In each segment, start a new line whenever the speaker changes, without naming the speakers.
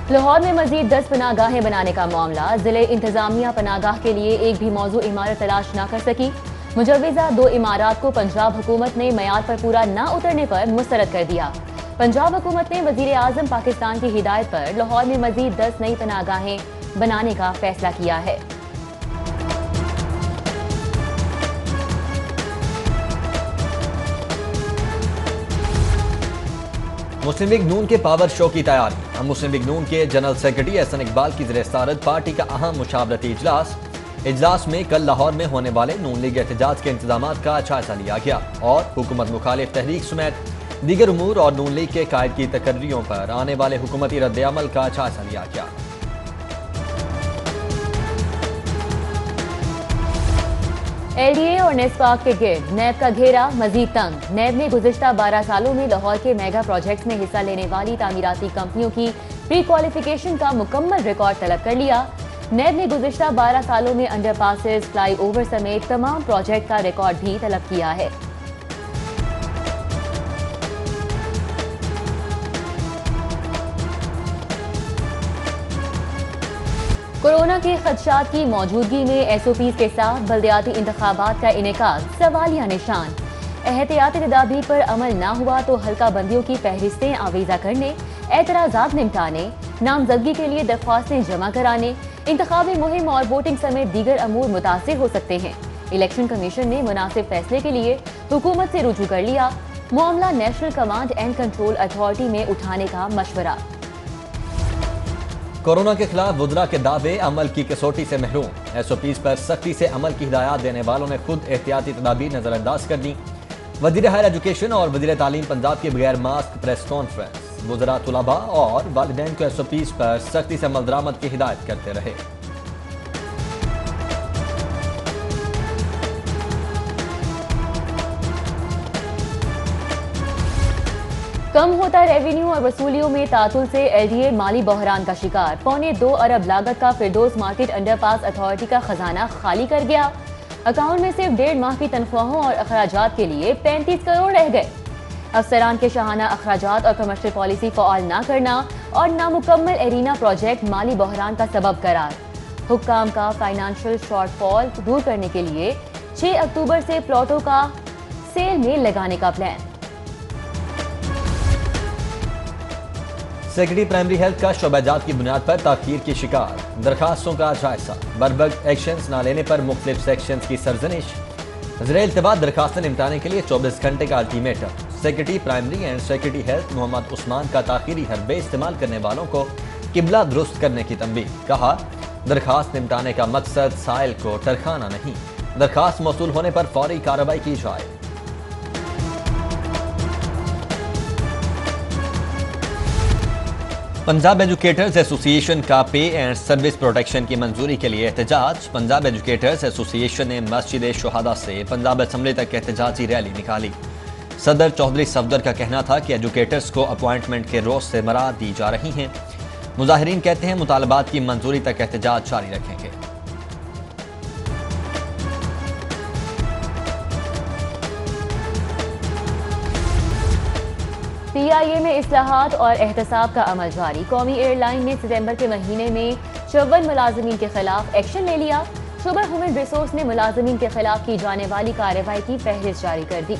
لاہور میں مزید 10 پناہ بنانے کا معاملہ، ضلع انتظامیہ پناہ کے لیے ایک بھی موزوں عمارت تلاش نہ کر سکی۔ مجوزہ 2 عمارات کو پنجاب حکومت نے معیار پر پورا نہ اترنے پر مسترد کر دیا۔ پنجاب حکومت نے وزیر اعظم پاکستان کی ہدایت پر لاہور میں مزید 10 نئی پناہگاہیں بنانے کا فیصلہ کیا ہے۔
مسلم لیگ نون کے پاور شو کی تیاری۔ مسلم لیگ نون کے جنرل سیکرٹری احسن اقبال کی زیر صدارت پارٹی کا اہم مشاورتی اجلاس میں کل لاہور میں ہونے والے نون لیگ احتجاج کے انتظامات کا جائزہ لیا گیا اور حکومت مخالف تحریک سمیت دیگر امور اور نون لیگ کے قائد کی تقرریوں پر آنے والے حکومتی رد عمل کا جائزہ لیا گیا۔
ایل ڈی اے اور نیسپاک کے گرد نیب کا گھیرا مزید تنگ۔ نیب نے گزشتہ 12 سالوں میں لاہور کے میگا پروجیکٹس میں حصہ لینے والی تعمیراتی کمپنیوں کی پری کوالیفیکیشن کا مکمل ریکارڈ طلب کر لیا۔ نیب نے گزشتہ 12 سالوں میں انڈر پاسز، فلائی اوور سمیت تمام پروجیکٹ کا ریکارڈ بھی طلب کیا ہے۔ کورونا کے خدشات کی موجودگی میں ایس او پیز کے ساتھ بلدیاتی انتخابات کا انعقاد سوالیہ نشان۔ احتیاطی تدابیر پر عمل نہ ہوا تو حلقہ بندیوں کی فہرستیں آویزہ کرنے، اعتراضات نمٹانے، نامزدگی کے لیے درخواستیں جمع کرانے، انتخابی مہم اور ووٹنگ سمیت دیگر امور متاثر ہو سکتے ہیں۔ الیکشن کمیشن نے مناسب فیصلے کے لیے حکومت سے رجوع کر لیا۔ معاملہ national command and control authority میں اٹھانے کا مشورہ۔
کورونا کے خلاف وزراء کے دعوے عمل کی کسوٹی سے محروم۔ ایس او پیز پر سختی سے عمل کی ہدایات دینے والوں نے خود احتیاطی تدابیر نظر انداز کر دی۔ وزیر ہائر ایجوکیشن اور وزیر تعلیم پنجاب کے بغیر ماسک پریس کانفرنس۔ وزراء طلباء اور والدین کو ایس او پیز پر سختی سے عمل درآمد کی ہدایت کرتے رہے۔
کم ہوتا ریونیو اور وصولیوں میں تعطل سے ایل ڈی اے مالی بحران کا شکار۔ 2.25 ارب لاگت کا فردوس مارکیٹ انڈر پاس اتھارٹی کا خزانہ خالی کر گیا۔ اکاؤنٹ میں صرف 1.5 ماہ کی تنخواہوں اور اخراجات کے لیے 35 کروڑ رہ گئے۔ افسران کے شاہانہ اخراجات اور کمرشل پالیسی فعال نہ کرنا اور نامکمل ایرینا پروجیکٹ مالی بحران کا سبب قرار۔ حکام کا فائنانشل شارٹ فال دور کرنے کے لیے 6 اکتوبر سے پلاٹوں کا سیل میں لگانے کا پلان۔
سیکرٹری پرائمری ہیلتھ کا شعبہ جات کی بنیاد پر تاخیر کی شکار۔ درخواستوں کا جائزہ، بربق ایکشنز نہ لینے پر مختلف سیکشنز کی سرزنش۔ زیر التواء درخواستیں نمٹانے کے لیے 24 گھنٹے کا ultimatum. Secretary primary and secretary health Muhammad Usman کا تاخیری حربے استعمال کرنے والوں کو قبلہ درست کرنے کی تنبیہ۔ کہا، درخواست نمٹانے کا مقصد سائل کو ٹرکانا نہیں، درخواست موصول ہونے پر فوری کارروائی کی جائے۔ پنجاب ایجوکیٹرز ایسوسی ایشن کا پے اینڈ سروس پروٹیکشن کی منظوری کے لیے احتجاج۔ پنجاب ایجوکیٹرز ایسوسی ایشن نے مسجد شہداء سے پنجاب اسمبلی تک احتجاجی ریلی نکالی۔ صدر چودھری صفدر کا کہنا تھا کہ ایجوکیٹرز کو اپوائنٹمنٹ کے روز سے مراد دی جا رہی ہیں۔ مظاہرین کہتے ہیں مطالبات کی منظوری تک احتجاج جاری رکھیں گے۔
پی آئی اے میں اصلاحات اور احتساب کا عمل جاری۔ قومی ایئر لائن نے ستمبر کے مہینے میں 54 ملازمین کے خلاف ایکشن لے لیا۔ شعبہ ہیومن ریسورس نے ملازمین کے خلاف کی جانے والی کارروائی کی فہرست جاری کر دی۔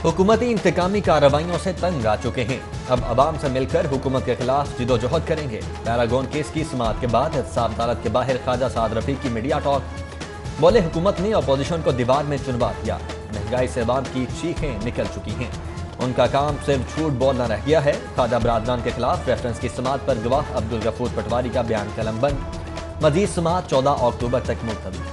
حکومتی انتقامی کارروائیوں سے تنگ آ چکے ہیں، اب عوام سے مل کر حکومت کے خلاف جدوجہد کریں گے۔ پیراگون کیس کی سماعت کے بعد احتساب عدالت کے باہر خواجہ سعد رفیق کی میڈیا ٹاک۔ بولے، حکومت نے اپوزیشن کو دیوار میں چنوا دیا، مہنگائی سے عوام کی چیخیں نکل چکی ہیں، ان کا کام صرف جھوٹ بولنا رہ گیا ہے۔ خواجہ برادران کے خلاف ریفرنس کی سماعت پر گواہ عبدالغفور پٹواری کا بیان قلم بند۔ مزید سماعت 14 اکتوبر تک ملتوی۔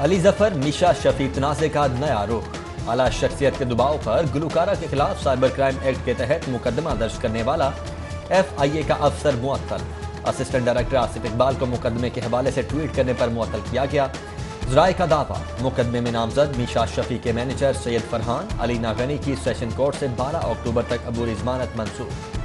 علی ظفر میشا شفیع تنازع کا نیا رخ۔ اعلیٰ شخصیت کے دباؤ پر گلوکارہ کے خلاف سائبر کرائم ایکٹ کے تحت مقدمہ درج کرنے والا ایف آئی اے کا افسر معطل۔ اسسٹنٹ ڈائریکٹر آصف اقبال کو مقدمے کے حوالے سے ٹویٹ کرنے پر معطل کیا گیا۔ ذرائع کا دعویٰ، مقدمے میں نامزد میشا شفیع کے مینیجر سید فرحان علی ناغنی کی سیشن کورٹ سے 12 اکتوبر تک عبوری ضمانت منسوخ۔